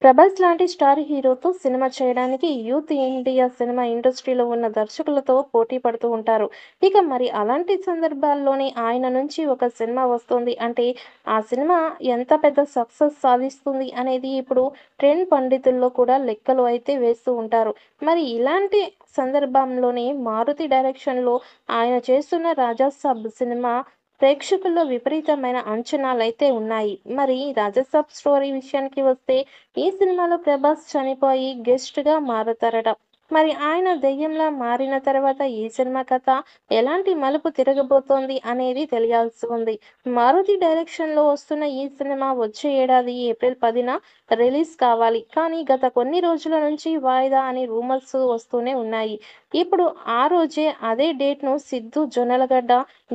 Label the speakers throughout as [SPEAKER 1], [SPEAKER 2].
[SPEAKER 1] ప్రభాస్ లాంటి స్టార్ హీరోతో సినిమా చేయడానికి యూత్ ఇండియా సినిమా ఇండస్ట్రీలో ఉన్న దర్శకులతో పోటీ పడుతూ ఉంటారు. ఇక మరి అలాంటి సందర్భాల్లోనే ఆయన నుంచి ఒక సినిమా వస్తుంది అంటే, ఆ సినిమా ఎంత పెద్ద సక్సెస్ సాధిస్తుంది అనేది ఇప్పుడు ట్రెండ్ పండితుల్లో కూడా లెక్కలు అయితే వేస్తూ ఉంటారు. మరి ఇలాంటి సందర్భంలోనే మారుతి డైరెక్షన్‌లో ఆయన చేస్తున్న 'రాజాసాబ్' సినిమా ప్రేక్షకుల్లో విపరీతమైన అంచనాలైతే ఉన్నాయి. మరి 'రాజాసాబ్' స్టోరీ విషయానికి వస్తే ఈ సినిమాలో ప్రభాస్ చనిపోయి గెస్ట్‌గా మారతారట. మరి ఆయన దెయ్యంలా మారిన తర్వాత ఈ సినిమా కథ ఎలాంటి మలుపు తిరగబోతోంది అనేది తెలియాల్సి ఉంది. మారుతి డైరెక్షన్‌లో వస్తున్న ఈ సినిమా వచ్చే ఏడాది ఏప్రిల్ 10న రిలీజ్ కావాలి. కానీ గత కొన్ని రోజుల నుంచి వాయిదా అని రూమర్స్ వస్తూనే ఉన్నాయి. ఇప్పుడు ఆ రోజే అదే డేట్‌ను సిద్దు జొన్నలగడ్డ,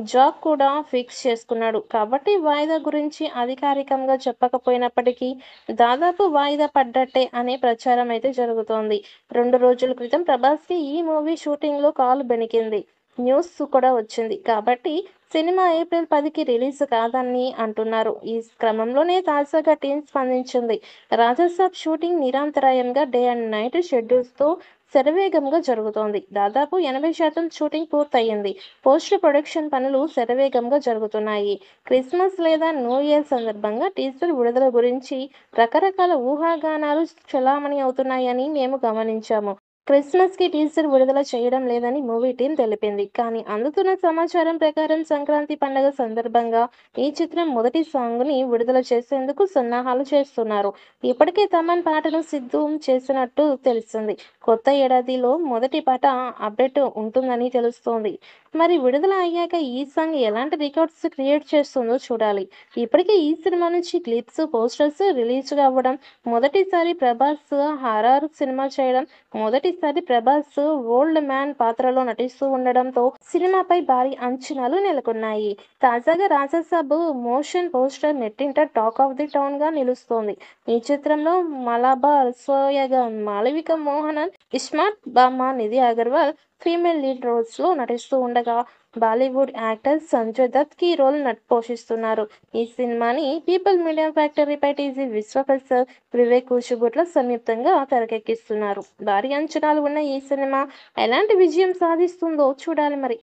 [SPEAKER 1] జాక్ కూడా ఫిక్స్ చేసుకున్నాడు. కాబట్టి వాయిదా గురించి అధికారికంగా చెప్పకపోయినప్పటికీ దాదాపు వాయిదా పడ్డట్టే అనే ప్రచారం అయితే జరుగుతోంది. 2 రోజుల క్రితం ప్రభాస్‌కి ఈ మూవీ షూటింగ్‌లో కాలు బెణికింది. న్యూస్ కూడా వచ్చింది. కాబట్టి సినిమా ఏప్రిల్ 10కి రిలీజ్ కాదని అంటున్నారు. ఈ క్రమంలోనే తాజాగా టీమ్ స్పందించింది. 'రాజాసాబ్' షూటింగ్ నిరంతరాయంగా డే అండ్ నైట్ షెడ్యూల్స్‌తో శరవేగంగా జరుగుతోంది. దాదాపు 80% షూటింగ్ పూర్తయింది. పోస్ట్ ప్రొడక్షన్ పనులు శరవేగంగా జరుగుతున్నాయి. క్రిస్మస్ లేదా న్యూ ఇయర్ సందర్భంగా టీజర్ విడుదల గురించి రకరకాల ఊహాగానాలు చలామణి అవుతున్నాయని మేము గమనించాము. క్రిస్మస్‌కి టీజర్ విడుదల చేయడం లేదని మూవీ టీం తెలిపింది. కానీ అందుతున్న సమాచారం ప్రకారం సంక్రాంతి పండగ సందర్భంగా ఈ చిత్రం మొదటి సాంగ్‌ని విడుదల చేసేందుకు సన్నాహాలు చేస్తున్నారు. ఇప్పటికే తమన్ పాటను సిద్ధం చేసినట్టు తెలిసింది. కొత్త ఏడాదిలో మొదటి పాట అప్డేట్ ఉంటుందని తెలుస్తోంది. మరి విడుదల అయ్యాక ఈ సాంగ్ ఎలాంటి రికార్డ్స్ క్రియేట్ చేస్తుందో చూడాలి. ఇప్పటికే ఈ సినిమా నుంచి క్లిప్స్, పోస్టర్స్ రిలీజ్ అవ్వడం, మొదటిసారి ప్రభాస్ హారర్ సినిమా చేయడం, మొదటిసారి ప్రభాస్ ఓల్డ్ మ్యాన్ పాత్రలో నటిస్తూ ఉండడంతో సినిమాపై భారీ అంచనాలు నెలకొన్నాయి. తాజాగా 'రాజాసాబ్' మోషన్ పోస్టర్ నెట్టింట టాక్ ఆఫ్ ది టౌన్‌గా నిలుస్తోంది. ఈ చిత్రంలో మలబార్ సోయగా, మాళవిక మోహనన్, ఇస్మార్ట్ బామ్మ, నిధి అగర్వాల్ ఫీమేల్ లీడ్ రోల్స్‌లో నటిస్తూ ఉండగా, Bollywood actor Sanjay Dutt key role పోషిస్తున్నారు. ఈ సినిమాని పీపుల్ మీడియా ఫ్యాక్టరీపై టీజీ విశ్వప్రసాద్, వివేక్ కూచిభూట్ల సంయుక్తంగా తెరకెక్కిస్తున్నారు. భారీ అంచనాలు ఉన్న ఈ సినిమా ఎలాంటి విజయం సాధిస్తుందో చూడాలి మరి.